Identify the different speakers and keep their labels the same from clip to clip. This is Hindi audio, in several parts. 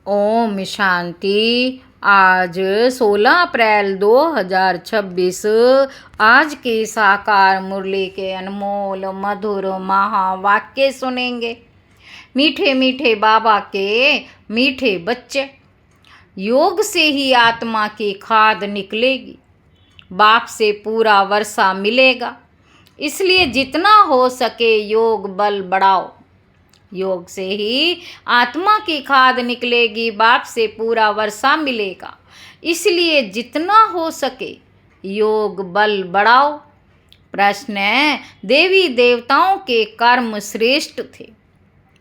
Speaker 1: ओम शांति। आज 16 अप्रैल 2026 आज के साकार मुरली के अनमोल मधुर महावाक्य सुनेंगे। मीठे मीठे बाबा के मीठे बच्चे। योग से ही आत्मा की खाद निकलेगी, बाप से पूरा वर्षा मिलेगा। इसलिए जितना हो सके योग बल बढ़ाओ। योग से ही आत्मा की खाद निकलेगी, बाप से पूरा वर्षा मिलेगा। इसलिए जितना हो सके योग बल बढ़ाओ। प्रश्न है, देवी देवताओं के कर्म श्रेष्ठ थे।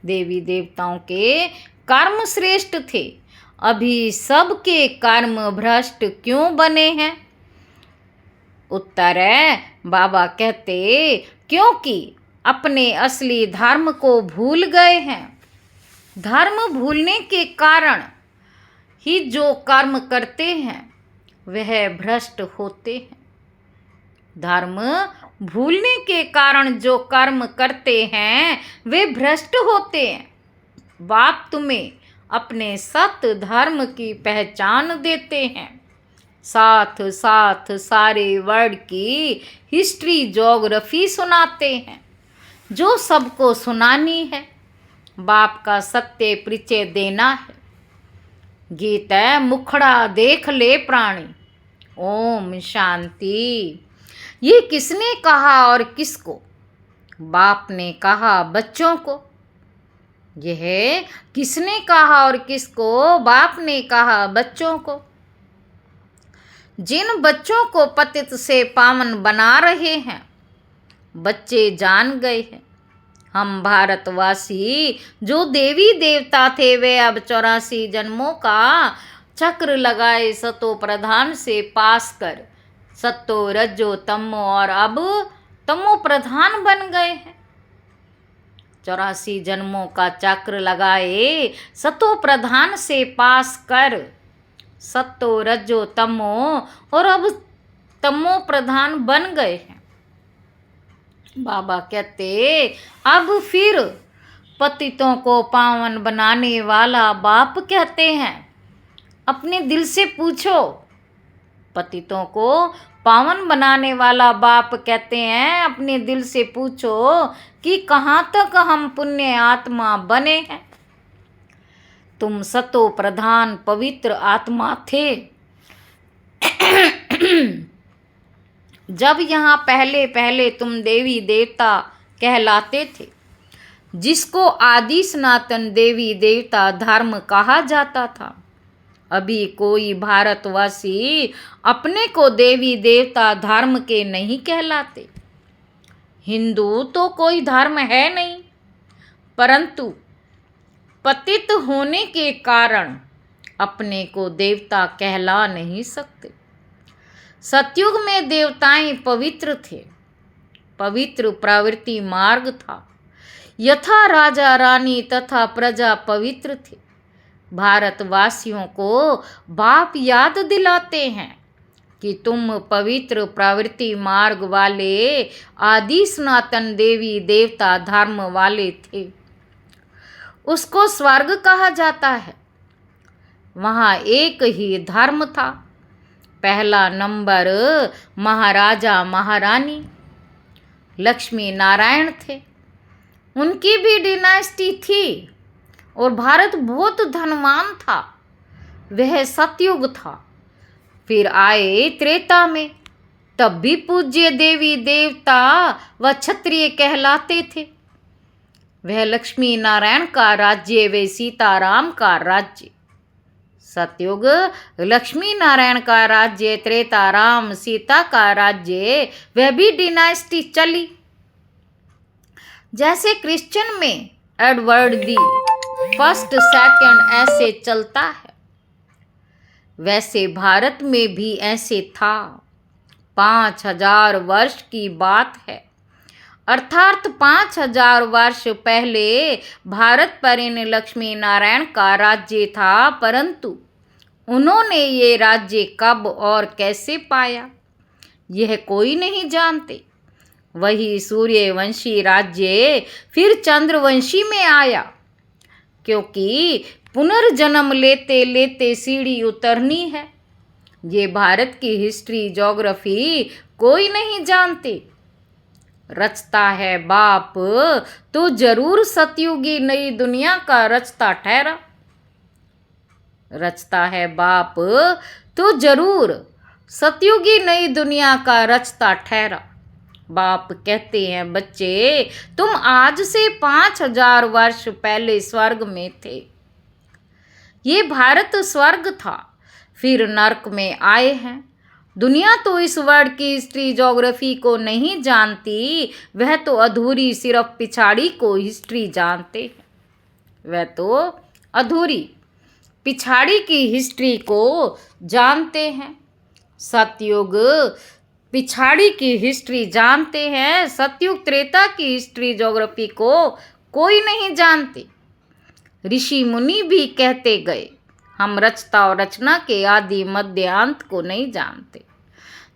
Speaker 1: देवी देवताओं के कर्म श्रेष्ठ थे, अभी सबके कर्म भ्रष्ट क्यों बने हैं? उत्तर है, बाबा कहते क्योंकि अपने असली धर्म को भूल गए हैं। धर्म भूलने के कारण ही जो कर्म करते हैं वह भ्रष्ट होते हैं। धर्म भूलने के कारण जो कर्म करते हैं वे भ्रष्ट होते हैं। बाप तुम्हें अपने सत्य धर्म की पहचान देते हैं, साथ साथ सारे वर्ल्ड की हिस्ट्री ज्योग्राफी सुनाते हैं जो सबको सुनानी है। बाप का सत्य परिचय देना है। गीत है, मुखड़ा देख ले प्राणी। ओम शांति। ये किसने कहा और किसको? बाप ने कहा बच्चों को। यह किसने कहा और किसको? बाप ने कहा बच्चों को। जिन बच्चों को पतित से पावन बना रहे हैं बच्चे जान गए हैं। हम भारतवासी जो देवी देवता थे वे अब 84 जन्मों का चक्र लगाए सतो प्रधान से पास कर सत्तो रज्जो तमो और अब तमो प्रधान बन गए हैं। 84 जन्मों का चक्र लगाए सतो प्रधान से पास कर सत्तो रज्जो तमो और अब तमो प्रधान बन गए हैं। बाबा कहते अब फिर पतितों को पावन बनाने वाला बाप कहते हैं। अपने दिल से पूछो। पतितों को पावन बनाने वाला बाप कहते हैं, अपने दिल से पूछो कि कहाँ तक हम पुण्य आत्मा बने हैं। तुम सतो प्रधान पवित्र आत्मा थे जब यहाँ पहले पहले तुम देवी देवता कहलाते थे, जिसको आदि सनातन देवी देवता धर्म कहा जाता था। अभी कोई भारतवासी अपने को देवी देवता धर्म के नहीं कहलाते। हिंदू तो कोई धर्म है नहीं, परंतु पतित होने के कारण अपने को देवता कहला नहीं सकते। सतयुग में देवताएं पवित्र थे, पवित्र प्रवृत्ति मार्ग था। यथा राजा रानी तथा प्रजा पवित्र थे। भारतवासियों को बाप याद दिलाते हैं कि तुम पवित्र प्रवृत्ति मार्ग वाले आदि सनातन देवी देवता धर्म वाले थे। उसको स्वर्ग कहा जाता है। वहाँ एक ही धर्म था। पहला नंबर महाराजा महारानी लक्ष्मी नारायण थे, उनकी भी डिनास्टी थी और भारत बहुत धनवान था। वह सतयुग था। फिर आए त्रेता में, तब भी पूज्य देवी देवता व क्षत्रिय कहलाते थे। वह लक्ष्मी नारायण का राज्य, वे सीताराम का राज्य। सतयुग लक्ष्मी नारायण का राज्य, त्रेता राम सीता का राज्य, वह भी डिनास्टी चली। जैसे क्रिश्चियन में एडवर्ड दी फर्स्ट सेकंड ऐसे चलता है, वैसे भारत में भी ऐसे था। 5000 वर्ष की बात है, अर्थात 5000 वर्ष पहले भारत पर इन लक्ष्मी नारायण का राज्य था। परंतु उन्होंने ये राज्य कब और कैसे पाया यह कोई नहीं जानते। वही सूर्यवंशी राज्य फिर चंद्रवंशी में आया, क्योंकि पुनर्जन्म लेते लेते सीढ़ी उतरनी है। ये भारत की हिस्ट्री ज्योग्राफी कोई नहीं जानते। रचता है बाप तो जरूर सतयुगी नई दुनिया का रचता ठहरा। रचता है बाप तो जरूर सतयुगी नई दुनिया का रचता ठहरा। बाप कहते हैं बच्चे, तुम आज से 5000 वर्ष पहले स्वर्ग में थे। ये भारत स्वर्ग था, फिर नर्क में आए हैं। दुनिया तो इस वर्ल्ड की हिस्ट्री ज्योग्राफी को नहीं जानती, वह तो अधूरी सिर्फ पिछाड़ी को हिस्ट्री जानते हैं। वह तो अधूरी पिछाड़ी की हिस्ट्री को जानते हैं। सतयुग पिछाड़ी की हिस्ट्री जानते हैं, सतयुग त्रेता की हिस्ट्री ज्योग्राफी को कोई नहीं जानते। ऋषि मुनि भी कहते गए, हम रचता और रचना के आदि मध्य अंत को नहीं जानते।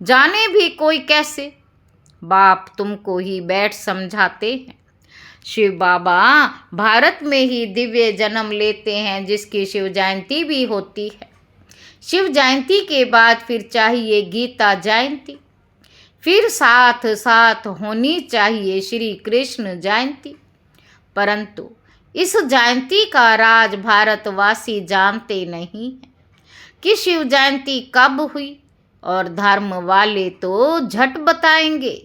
Speaker 1: जाने भी कोई कैसे? बाप तुमको ही बैठ समझाते हैं। शिव बाबा भारत में ही दिव्य जन्म लेते हैं, जिसकी शिव जयंती भी होती है। शिव जयंती के बाद फिर चाहिए गीता जयंती, फिर साथ साथ होनी चाहिए श्री कृष्ण जयंती। परंतु इस जयंती का राज भारतवासी जानते नहीं हैं कि शिव जयंती कब हुई, और धर्म वाले तो झट बताएंगे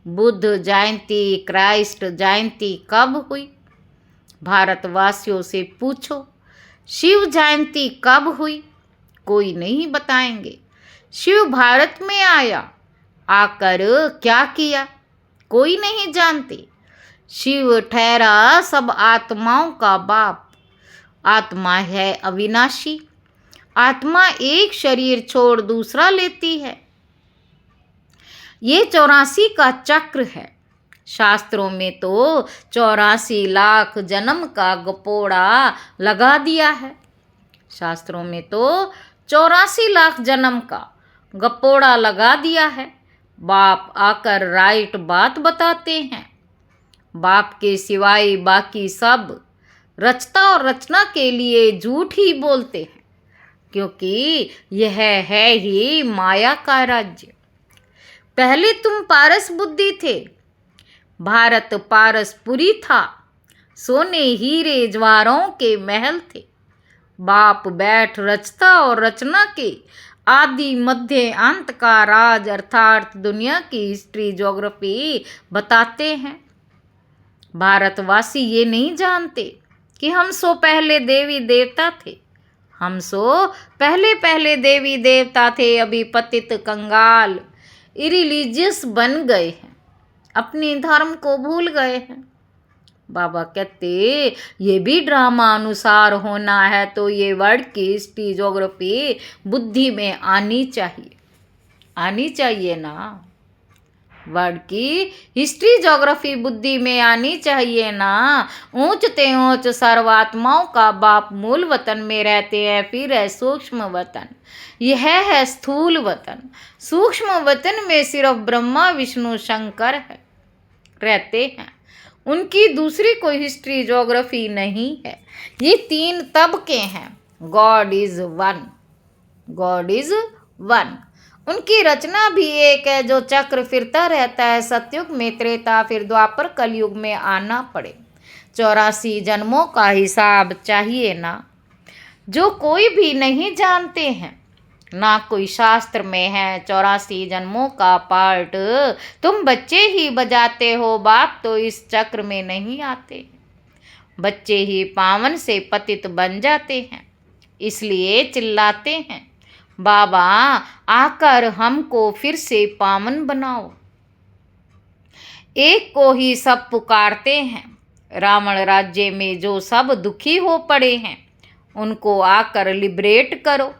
Speaker 1: बुद्ध जयंती, क्राइस्ट जयंती कब हुई। भारतवासियों से पूछो शिव जयंती कब हुई, कोई नहीं बताएंगे। शिव भारत में आया, आकर क्या किया, कोई नहीं जानते। शिव ठहरा सब आत्माओं का बाप। आत्मा है अविनाशी, आत्मा एक शरीर छोड़ दूसरा लेती है। ये 84 का चक्र है। शास्त्रों में तो 84 लाख जन्म का गपोड़ा लगा दिया है। शास्त्रों में तो 84 लाख जन्म का गपोड़ा लगा दिया है। बाप आकर राइट बात बताते हैं। बाप के सिवाय बाकी सब रचता और रचना के लिए झूठ ही बोलते हैं, क्योंकि यह है ही माया का राज्य। पहले तुम पारस बुद्धि थे, भारत पारसपुरी था, सोने हीरे ज्वारों के महल थे। बाप बैठ रचता और रचना के आदि मध्य अंत का राज अर्थात दुनिया की हिस्ट्री ज्योग्राफी बताते हैं। भारतवासी ये नहीं जानते कि हम सो पहले देवी देवता थे। हम सो पहले पहले देवी देवता थे, अभी पतित कंगाल इरिलीजियस बन गए हैं, अपने धर्म को भूल गए हैं। बाबा कहते ये भी ड्रामा अनुसार होना है, तो ये वर्ड की हिस्ट्री ज्योग्राफी बुद्धि में आनी चाहिए, आनी चाहिए ना। वर्ड की हिस्ट्री ज्योग्राफी बुद्धि में आनी चाहिए ना। ऊंच ते ऊंच सर्वात्माओं का बाप मूल वतन में रहते हैं, फिर है सूक्ष्म वतन, यह है स्थूल वतन। सूक्ष्म वतन में सिर्फ ब्रह्मा विष्णु शंकर है रहते हैं, उनकी दूसरी कोई हिस्ट्री ज्योग्राफी नहीं है। ये 3 तबके हैं। God is one, God is one. उनकी रचना भी एक है, जो चक्र फिरता रहता है। सतयुग में त्रेता, फिर द्वापर कलयुग में आना पड़े। 84 जन्मों का हिसाब चाहिए ना, जो कोई भी नहीं जानते हैं, ना कोई शास्त्र में है। 84 जन्मों का पार्ट तुम बच्चे ही बजाते हो, बाप तो इस चक्र में नहीं आते। बच्चे ही पावन से पतित बन जाते हैं, इसलिए चिल्लाते हैं, बाबा आकर हमको फिर से पावन बनाओ। एक को ही सब पुकारते हैं। रावण राज्य में जो सब दुखी हो पड़े हैं, उनको आकर लिबरेट करो,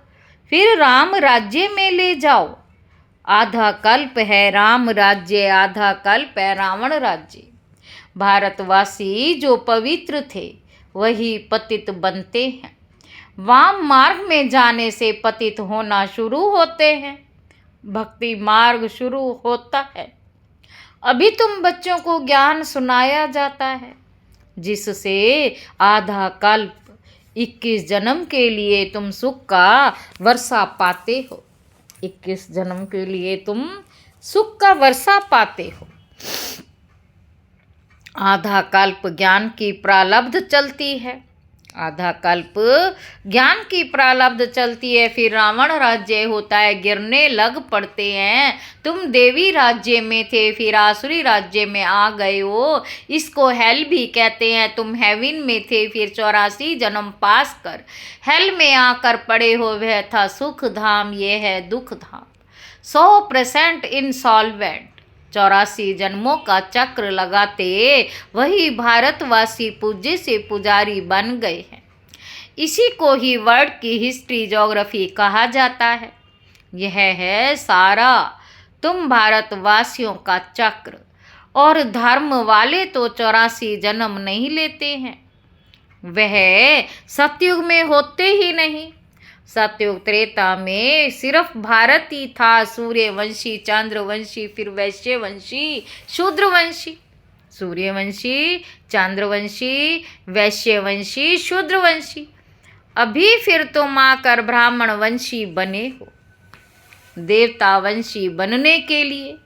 Speaker 1: फिर राम राज्य में ले जाओ। आधा कल्प है राम राज्य, आधा कल्प है रावण राज्य। भारतवासी जो पवित्र थे वही पतित बनते हैं। वाम मार्ग में जाने से पतित होना शुरू होते हैं, भक्ति मार्ग शुरू होता है। अभी तुम बच्चों को ज्ञान सुनाया जाता है, जिससे आधा कल्प 21 जन्म के लिए तुम सुख का वर्षा पाते हो। 21 जन्म के लिए तुम सुख का वर्षा पाते हो। आधा कल्प ज्ञान की प्रारब्ध चलती है। आधा कल्प ज्ञान की प्रारब्ध चलती है, फिर रावण राज्य होता है, गिरने लग पड़ते हैं। तुम देवी राज्य में थे, फिर आसुरी राज्य में आ गए हो, इसको हेल भी कहते हैं। तुम हेवन में थे, फिर 84 जन्म पास कर हेल में आकर पड़े हो, वह था सुख धाम, ये है दुख धाम। 100% इंसॉल्वेंट। 84 जन्मों का चक्र लगाते वही भारतवासी पूज्य से पुजारी बन गए हैं। इसी को ही वर्ल्ड की हिस्ट्री ज्योग्राफी कहा जाता है। यह है सारा तुम भारतवासियों का चक्र। और धर्म वाले तो 84 जन्म नहीं लेते हैं, वह सतयुग में होते ही नहीं। सतयुग त्रेता में सिर्फ भारत ही था, सूर्यवंशी, चंद्रवंशी, फिर वैश्यवंशी, शूद्रवंशी। सूर्यवंशी, चंद्रवंशी, वैश्यवंशी, शूद्रवंशी। अभी फिर तुम आकर ब्राह्मण वंशी बने हो। देवता वंशी बनने के लिए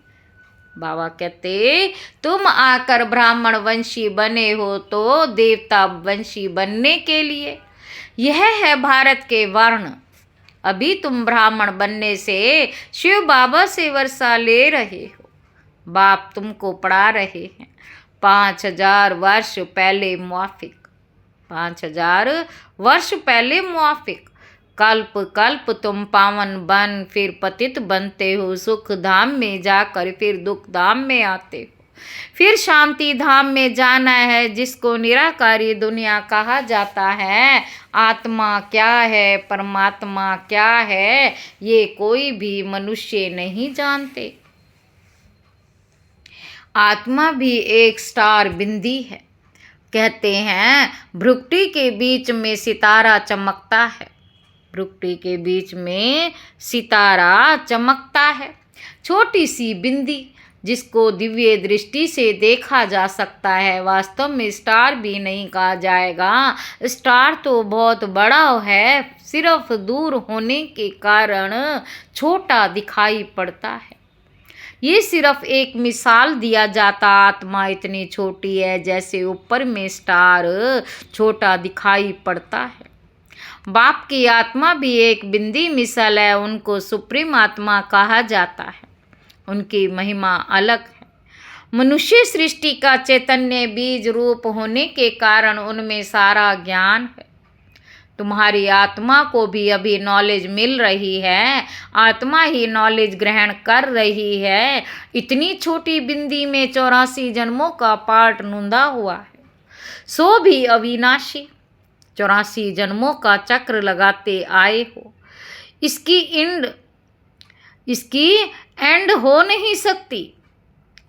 Speaker 1: बाबा कहते, तुम आकर ब्राह्मण वंशी बने हो तो देवता वंशी बनने के लिए। यह है भारत के वर्ण। अभी तुम ब्राह्मण बनने से शिव बाबा से वर्षा ले रहे हो। बाप तुमको पढ़ा रहे हैं 5000 वर्ष पहले मुआफिक। 5000 वर्ष पहले मुआफिक। कल्प कल्प तुम पावन बन फिर पतित बनते हो। सुख धाम में जाकर फिर दुख धाम में आते हो। फिर शांति धाम में जाना है, जिसको निराकारी दुनिया कहा जाता है। आत्मा क्या है, परमात्मा क्या है, ये कोई भी मनुष्य नहीं जानते। आत्मा भी एक स्टार बिंदी है। कहते हैं भ्रुकुटी के बीच में सितारा चमकता है। भ्रुकुटी के बीच में सितारा चमकता है। छोटी सी बिंदी जिसको दिव्य दृष्टि से देखा जा सकता है। वास्तव में स्टार भी नहीं कहा जाएगा, स्टार तो बहुत बड़ा है, सिर्फ दूर होने के कारण छोटा दिखाई पड़ता है। ये सिर्फ एक मिसाल दिया जाता। आत्मा इतनी छोटी है जैसे ऊपर में स्टार छोटा दिखाई पड़ता है। बाप की आत्मा भी एक बिंदी मिसाल है। उनको सुप्रीम आत्मा कहा जाता है। उनकी महिमा अलग है। मनुष्य सृष्टि का चैतन्य बीज रूप होने के कारण उनमें सारा ज्ञान है। तुम्हारी आत्मा को भी अभी नॉलेज मिल रही है। आत्मा ही नॉलेज ग्रहण कर रही है। इतनी छोटी बिंदी में 84 जन्मों का पार्ट नूंदा हुआ है। सो भी अविनाशी 84 जन्मों का चक्र लगाते आए हो। इसकी एंड हो नहीं सकती।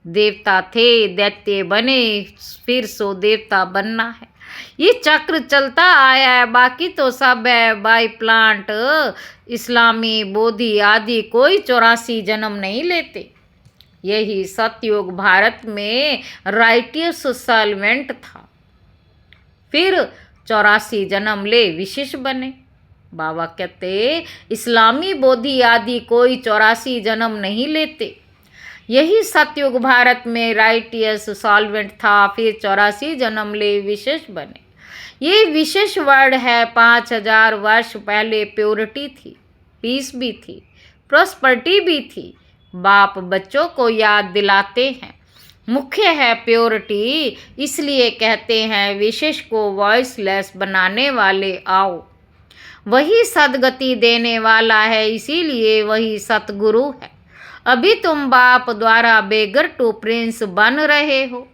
Speaker 1: देवता थे, दैत्य बने, फिर सो देवता बनना है। ये चक्र चलता आया है। बाकी तो सब है बाई प्लांट, इस्लामी, बोधि आदि कोई 84 जन्म नहीं लेते। यही सतयुग भारत में राइटियस सॉल्वेंट था। फिर 84 जन्म ले विशेष बने। बाबा कहते इस्लामी, बोधि आदि कोई 84 जन्म नहीं लेते। यही सतयुग भारत में राइटियस सॉल्वेंट था। फिर 84 जन्म ले विशेष बने। ये विशेष वर्ड है। 5000 वर्ष पहले प्योरिटी थी, पीस भी थी, प्रॉस्पर्टी भी थी। बाप बच्चों को याद दिलाते हैं मुख्य है प्योरिटी। इसलिए कहते हैं विशेष को वॉइसलेस बनाने वाले आओ। वही सदगति देने वाला है, इसीलिए वही सतगुरु है। अभी तुम बाप द्वारा बेगर टू प्रिंस बन रहे हो,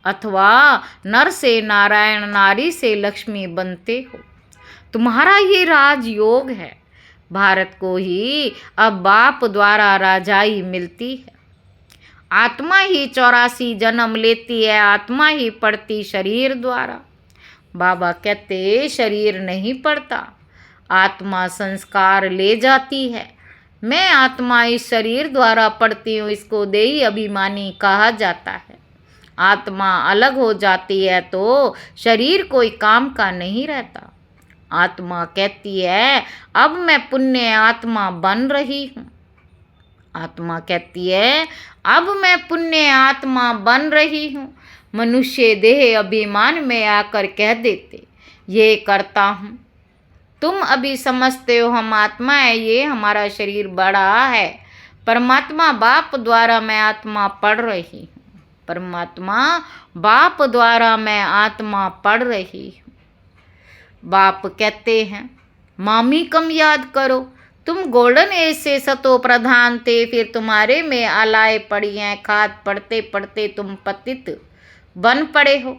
Speaker 1: अथवा नर से नारायण, नारी से लक्ष्मी बनते हो। तुम्हारा ये राजयोग है। भारत को ही अब बाप द्वारा राजाई मिलती है। आत्मा ही 84 जन्म लेती है। आत्मा ही पढ़ती शरीर द्वारा। बाबा कहते शरीर नहीं पढ़ता, आत्मा संस्कार ले जाती है। मैं आत्मा इस शरीर द्वारा पढ़ती हूँ। इसको देही अभिमानी कहा जाता है। आत्मा अलग हो जाती है तो शरीर कोई काम का नहीं रहता। आत्मा कहती है अब मैं पुण्य आत्मा बन रही हूँ। आत्मा कहती है अब मैं पुण्य आत्मा बन रही हूँ। मनुष्य देह अभिमान में आकर कह देते ये करता हूँ। तुम अभी समझते हो हम आत्मा है, ये हमारा शरीर बड़ा है। परमात्मा बाप द्वारा मैं आत्मा पढ़ रही हूँ। परमात्मा बाप द्वारा मैं आत्मा पढ़ रही हूँ। बाप कहते हैं मामी कम याद करो, तुम गोल्डन एज से सतो प्रधान थे, फिर तुम्हारे में आलाए पड़ी हैं खाद पढ़ते पढ़ते तुम पतित बन पड़े हो।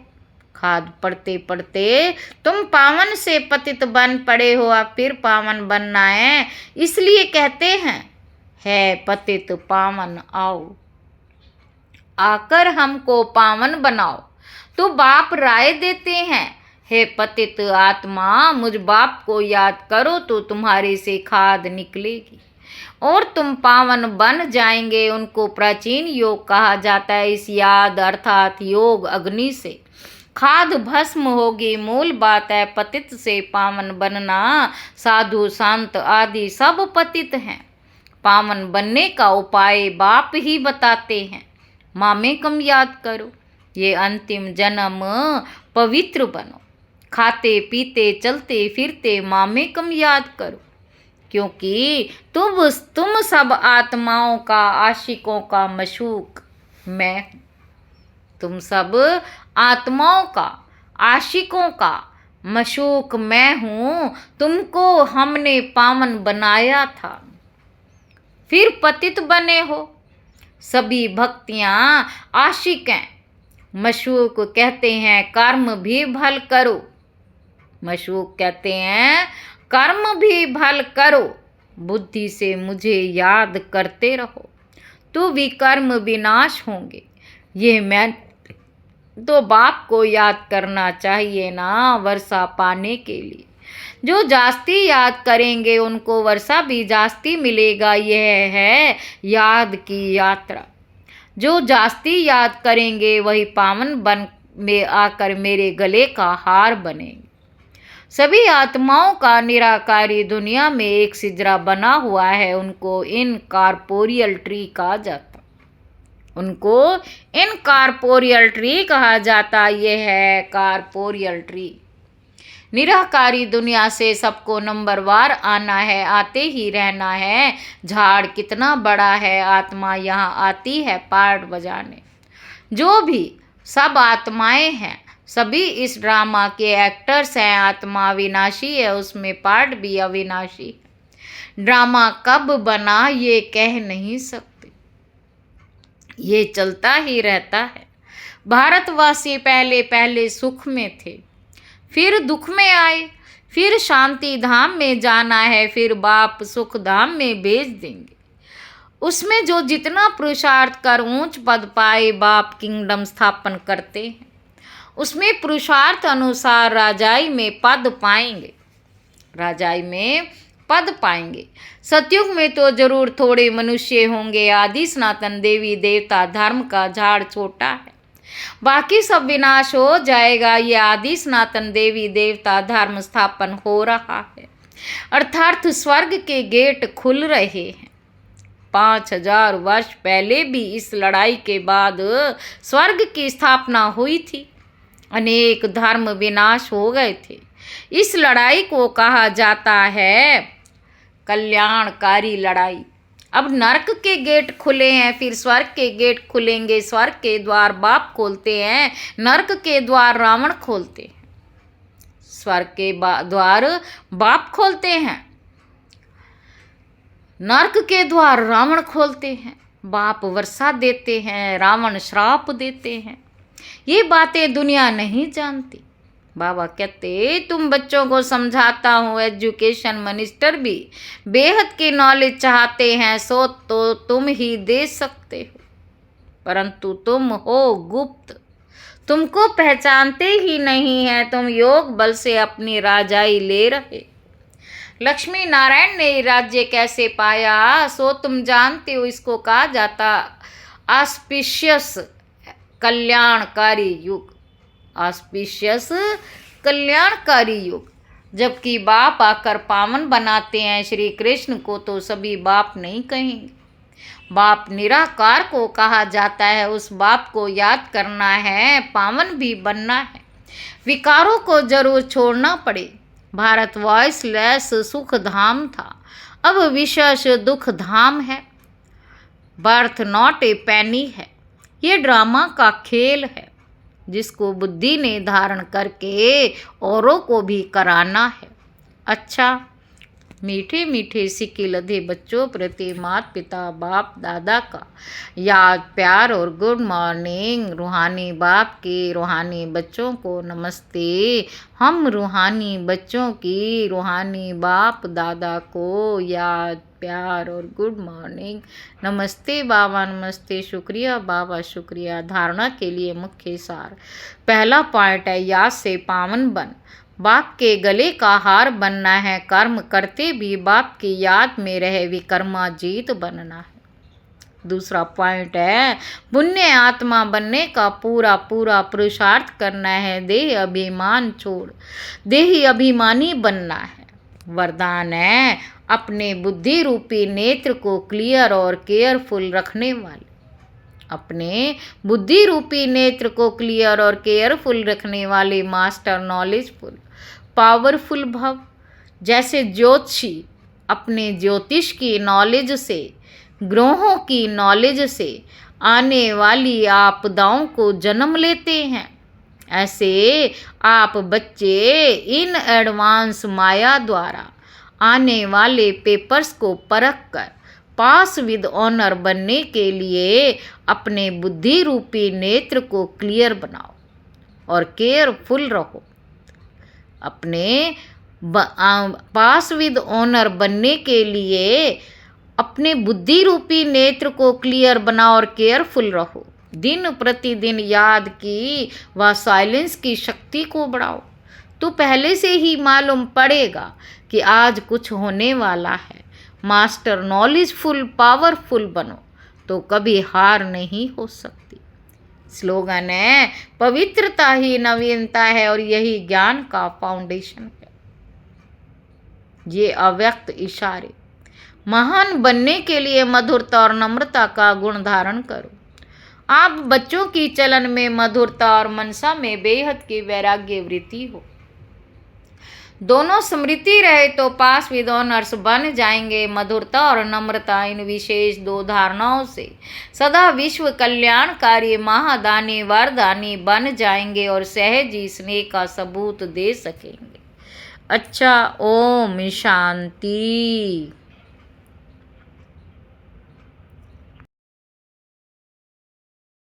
Speaker 1: खाद पढ़ते पढ़ते तुम पावन से पतित बन पड़े हो। अब फिर पावन बनना है, इसलिए कहते हैं है पतित पावन आओ, आकर हमको पावन बनाओ। तो बाप राय देते हैं हे पतित आत्मा मुझ बाप को याद करो तो तुम्हारे से खाद निकलेगी और तुम पावन बन जाएंगे। उनको प्राचीन योग कहा जाता है। इस याद अर्थात योग अग्नि से खाद भस्म होगी। मूल बात है पतित से पावन बनना। साधु संत आदि सब पतित हैं। पावन बनने का उपाय बाप ही बताते हैं। मामे कम याद करो, ये अंतिम जन्म पवित्र बनो। खाते पीते चलते फिरते मामे कम याद करो, क्योंकि तुम सब आत्माओं का आशिकों का मशूक मैं हूँ। तुम सब आत्माओं का आशिकों का मशूक मैं हूँ। तुमको हमने पावन बनाया था, फिर पतित बने हो। सभी भक्तियाँ आशिकें मशूक कहते हैं कर्म भी भल करो। मशूक कहते हैं कर्म भी भल करो, बुद्धि से मुझे याद करते रहो तो विकर्म विनाश होंगे। ये मैं तो बाप को याद करना चाहिए ना वर्षा पाने के लिए। जो जास्ती याद करेंगे उनको वर्षा भी जास्ती मिलेगा। यह है याद की यात्रा। जो जास्ती याद करेंगे वही पावन बन में आकर मेरे गले का हार बनेंगे। सभी आत्माओं का निराकारी दुनिया में एक सिजरा बना हुआ है। उनको इनकॉर्पोरियल ट्री कहा जाता। उनको इनकॉर्पोरियल ट्री कहा जाता। यह है कॉर्पोरियल ट्री। निराकारी दुनिया से सबको नंबरवार आना है, आते ही रहना है। झाड़ कितना बड़ा है, आत्मा यहाँ आती है पार्ट बजाने। जो भी सब आत्माएं हैं सभी इस ड्रामा के एक्टर्स हैं। आत्मा अविनाशी है, उसमें पार्ट भी अविनाशी है। ड्रामा कब बना ये कह नहीं सकते, ये चलता ही रहता है। भारतवासी पहले पहले सुख में थे, फिर दुख में आए, फिर शांति धाम में जाना है, फिर बाप सुख धाम में भेज देंगे। उसमें जो जितना पुरुषार्थ कर ऊंच पद पाए बाप किंगडम स्थापन करते हैं। उसमें पुरुषार्थ अनुसार राजाई में पद पाएंगे, राजाई में पद पाएंगे। सतयुग में तो जरूर थोड़े मनुष्य होंगे। आदि सनातन देवी देवता धर्म का झाड़ छोटा है, बाकी सब विनाश हो जाएगा। ये आदि सनातन देवी देवता धर्म स्थापन हो रहा है, अर्थात स्वर्ग के गेट खुल रहे हैं। 5000 वर्ष पहले भी इस लड़ाई के बाद स्वर्ग की स्थापना हुई थी। अनेक धर्म विनाश हो गए थे। इस लड़ाई को कहा जाता है कल्याणकारी लड़ाई। अब नरक के गेट खुले हैं, फिर स्वर्ग के गेट खुलेंगे। स्वर्ग के द्वार बाप खोलते हैं, नरक के द्वार रावण खोलते हैं। स्वर्ग के द्वार बाप खोलते हैं, नरक के द्वार रावण खोलते हैं। बाप वर्षा देते हैं, रावण श्राप देते हैं। ये बातें दुनिया नहीं जानती। बाबा कहते तुम बच्चों को समझाता हूँ, एजुकेशन मिनिस्टर भी बेहद की नॉलेज चाहते हैं, सो तो तुम ही दे सकते हो, परंतु तुम हो गुप्त, तुमको पहचानते ही नहीं है। तुम योग बल से अपनी राजाई ले रहे। लक्ष्मी नारायण ने राज्य कैसे पाया सो तुम जानते हो। इसको कहा जाता ऑस्पिशियस कल्याणकारी युग। ऑस्पिशियस कल्याणकारी युग। जबकि बाप आकर पावन बनाते हैं श्री कृष्ण को, तो सभी बाप नहीं कहेंगे। बाप निराकार को कहा जाता है, उस बाप को याद करना है, पावन भी बनना है, विकारों को जरूर छोड़ना पड़े। भारत वॉइसलेस सुख धाम था, अब विशेष दुख धाम है। बर्थ नॉट ए पैनी है, ये ड्रामा का खेल है, जिसको बुद्धि ने धारण करके औरों को भी कराना है। अच्छा, मीठे मीठे सिक्के लदे बच्चों प्रति माता पिता बाप दादा का याद प्यार और गुड मॉर्निंग। रूहानी बाप के रूहानी बच्चों को नमस्ते। हम रूहानी बच्चों की रूहानी बाप दादा को याद प्यार और गुड मॉर्निंग। नमस्ते बाबा, नमस्ते, शुक्रिया बाबा, शुक्रिया। धारणा के लिए मुख्य सार। पहला पॉइंट है, याद से पावन बन। बाप के गले का हार बनना है, कर्म करते भी बाप की याद में रहे, विकर्माजीत बनना है। दूसरा पॉइंट है, पुण्य आत्मा बनने का पूरा पूरा पुरुषार्थ करना है, देह अभिमान छोड़ देही अभिमानी बनना है। वरदान है, अपने बुद्धि रूपी नेत्र को क्लियर और केयरफुल रखने वाले। अपने बुद्धि रूपी नेत्र को क्लियर और केयरफुल रखने वाले मास्टर नॉलेजफुल पावरफुल भव। जैसे ज्योतिषी अपने ज्योतिष की नॉलेज से, ग्रहों की नॉलेज से आने वाली आपदाओं को जन्म लेते हैं, ऐसे आप बच्चे इन एडवांस माया द्वारा आने वाले पेपर्स को परख कर पास विद ऑनर बनने के लिए अपने बुद्धि रूपी नेत्र को क्लियर बनाओ और केयरफुल रहो। अपने पास विद ऑनर बनने के लिए अपने बुद्धि रूपी नेत्र को क्लियर बनाओ और केयरफुल रहो। दिन प्रतिदिन याद की व साइलेंस की शक्ति को बढ़ाओ, तो पहले से ही मालूम पड़ेगा कि आज कुछ होने वाला है। मास्टर नॉलेजफुल पावरफुल बनो, तो कभी हार नहीं हो सकती। स्लोगन है, पवित्रता ही नवीनता है और यही ज्ञान का फाउंडेशन है। ये अव्यक्त इशारे। महान बनने के लिए मधुरता और नम्रता का गुण धारण करो। आप बच्चों की चलन में मधुरता और मनसा में बेहद की वैराग्य वृत्ति हो। दोनों स्मृति रहे तो पास विद ऑनर्स बन जाएंगे। मधुरता और नम्रता, इन विशेष दो धारणाओं से सदा विश्व कल्याणकारी महादानी वरदानी बन जाएंगे और सहज स्नेह का सबूत दे सकेंगे। अच्छा, ओम शांति।